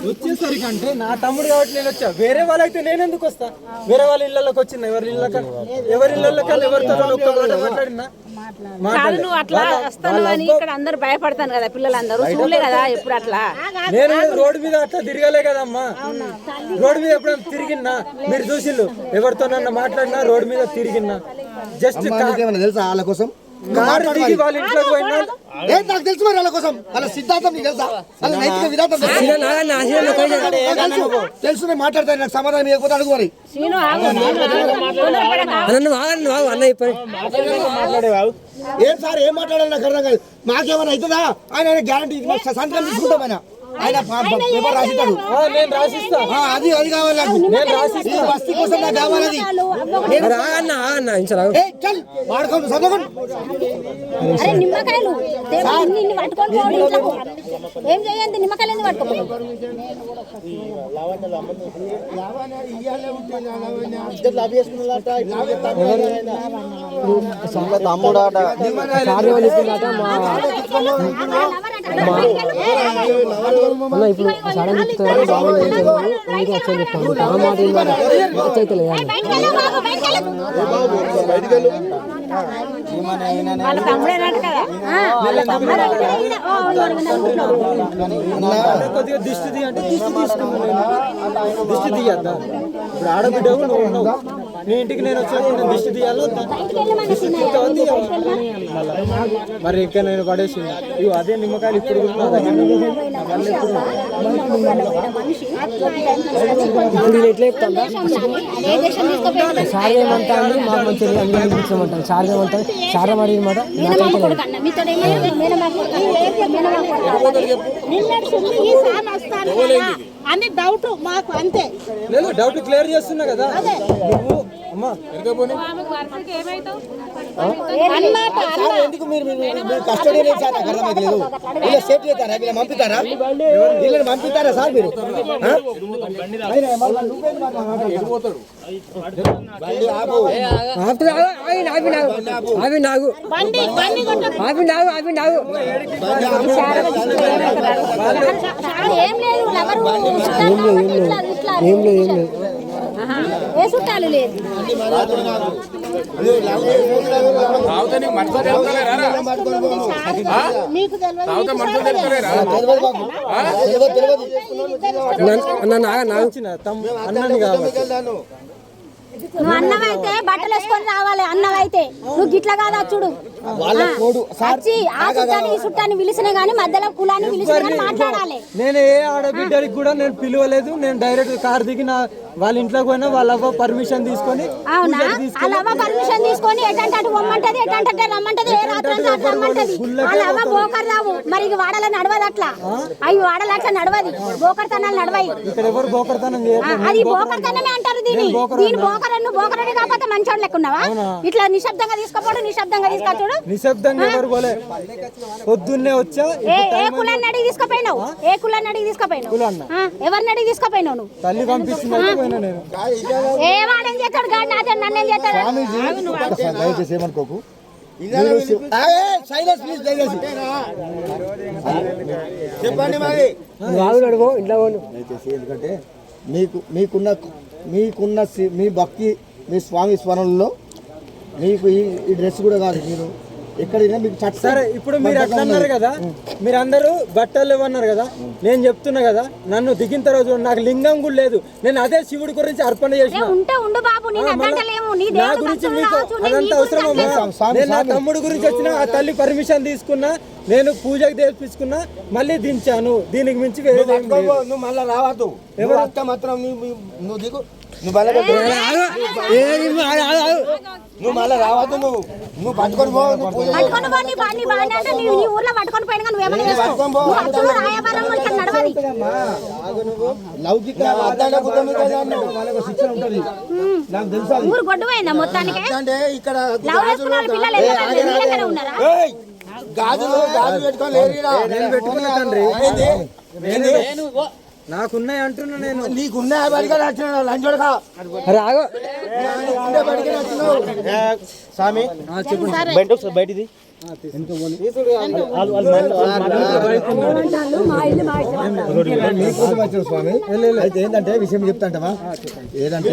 వచ్చేసరికి అంటే నా తమ్ముడు కాబట్టి నేను వచ్చా. వేరే వాళ్ళైతే నేను ఎందుకు వస్తా? వేరే వాళ్ళ ఇళ్ళకి వచ్చిన ఎవరి ఇళ్ళకి ఎవరితో మాట్లాడినా నువ్వు అట్లా వస్తాను అని ఇక్కడ అందరు భయపడతాను కదా, పిల్లలందరూ చూడలే కదా ఎప్పుడు అట్లా. నేను రోడ్డు మీద అట్లా తిరగలే కదమ్మా. రోడ్డు మీద ఎప్పుడైనా తిరిగినా మీరు చూసిల్లు, ఎవరితోనన్నా మాట్లాడినా రోడ్డు మీద తిరిగినా. జస్ట్ తెలుసా వాళ్ళ కోసం కారు దిగి వాళ్ళ ఇంట్లోకి పోయినా నాకు తెలుసు మరి వాళ్ళ కోసం వాళ్ళ సిద్ధాంతం నీకు తెలుసా? వాళ్ళ నైతిక విధానం తెలుసు. నేను మాట్లాడతాను, నాకు సమాధానం ఇవ్వకపోతే అడుగు మరి. ఏం సార్ ఏం మాట్లాడాలి నాకు అర్థం కాదు. మాకేమైనా అవుతుందా? ఆయన గ్యారంటీ సంతకం తీసుకుంటాం. ఆయన పేపర్ రాసిస్తాడు, అది అది కావాలి నాకు. ఈ బస్తీ కోసం నాకు కావాలి అది. వాడుకోండి చదవకండి. నిమ్మకాయలు ఏం చేయండి, నిమ్మకాయలు ఎందుకు పట్టుకోండి? తమ్ముడాట ఇప్పుడు సడన్ చెప్తున్నారు బాబు చెప్తాను మాట అయితే లేదా కొద్దిగా దిష్టి తీ అంటే దిష్టి తీసుకున్నాను. దిష్టి తీయద్దా? ఇప్పుడు ఆడబిడ్డవు నువ్వు ఉన్నావు, నీ ఇంటికి నేను వచ్చినప్పుడు నేను దిష్టి తీయాలో మరి ఇంకా నేను పడేసి ఇవి అదే నిమ్మకాయలు ఇప్పుడు ఎట్లా చెప్తాను సార్ ఏమంటా అండి మాకు మంచిగా అనిపించమంటాను. సార్ ఏమంటారు, సార్ అడిగిన మాట అని డౌట్ మాకు అంతే. లేదు డౌట్ క్లియర్ చేస్తున్నా కదా నువ్వు అమ్మా. ఎందుకు మీరు కస్టడీ సార్ నాకు అర్థమైతలేదు. వీళ్ళ సేఫ్ చేస్తారా? వీళ్ళ పంపిస్తారా? వీళ్ళని పంపిస్తారా సార్ మీరు? చుట్టాలు లేదు. అన్నని కాబట్టి నువ్వు అన్నమైతే బట్టలు వేసుకొని రావాలి. అన్నమైతే నువ్వు గిట్ల కాదా చూడు, వచ్చి ఆ చుట్టాన్ని ఈ చుట్టాన్ని పిలిచినా గానీ మధ్యలో కులాన్ని పిలిచినా గానీ మాట్లాడాలి. నేను ఏ ఆడబిడ్డకి కూడా నేను పిలవలేదు. నేను డైరెక్ట్ కార్ దిగి వాళ్ళ ఇంట్లోకి పోయినా వాళ్ళ అవ్వ పర్మిషన్ తీసుకొని. అవునా? వాళ్ళ అవ్వ పర్మిషన్ తీసుకొని ఎటంటే అటు పొమ్మంటది, ఎటంటే రమ్మంటది, ఏ రాత్రి రమ్మంటది. వాళ్ళ అవ్వ బోకర్ రావు మరి వాడల నడవదు అట్లా. అవి వాడలు అట్లా నడవది, బోకర్తనాలు నడవాయి. ఇక్కడ ఎవరు బోకర్తనం అది బోకర్తనమే అంటారు దీని. దీని బోకరన్ను బోకరని కాకపోతే మంచోడు లెక్కున్నావా? ఇట్లా నిశ్శబ్దంగా తీసుకోపోడు, నిశ్శబ్దంగా తీసుకొచ్చాడు. నిశ్శబ్దంగా ఎవరు పోలే, పొద్దున్నే వచ్చా. ఏ కులాన్ని అడిగి తీసుకుపోయినావు? ఏ కులాన్ని అడిగి తీసుకుపోయినావు? ఎవరిని అడిగి తీసుకుపోయినావు నువ్వు? తల్లి పంపిస్తున్నా నేను. ఏ వాడేం చేస్తాడు గాడి నాతో నన్నేం చేస్తాడు? దయచేసి ఏమనుకోకు. చెప్పండి మరి దయచేసి. ఎందుకంటే మీకున్న మీ భక్తి, మీ స్వామి స్మరణలో మీకు ఈ డ్రెస్ కూడా కాదు. మీరు ఎక్కడైనా మీకు సరే. ఇప్పుడు మీరు అట్లా అన్నారు కదా, మీరు అందరూ బట్టలు ఇవ్వన్నారు కదా. నేను చెప్తున్నా కదా, నన్ను దిగిన తర్వాత నాకు లింగం కూడా లేదు. నేను అదే శివుడి గురించి అర్పణ చేసిన. నా గురించి మీకు అదంతా అవసరం. నేను నా తమ్ముడు గురించి వచ్చిన ఆ తల్లి పర్మిషన్ తీసుకున్నా, నేను పూజకు తెప్పించుకున్నా, మళ్ళీ దించాను. దీనికి మించి నువ్వు మళ్ళీ రావద్దు. ఎవరు మాత్రం నువ్వు దిగు. నువ్వు మళ్ళీ రావద్దు. నువ్వు పట్టుకొని పో. లౌకిక శిక్షణ ఉంటుంది నాకు తెలుసా. అంటే ఇక్కడ గాజులు పెట్టుకొని పెట్టుకున్నా తండ్రి. నాకున్నాయి అంటున్నా నేను. నీకున్నా బడిగా నచ్చినావు లంచోడుగా రాగో ఉండే బడిగా నచ్చినావు స్వామి బయట ఒకసారి బయటిది స్వామి అయితే ఏంటంటే విషయం చెప్తాంటవా ఏదంటే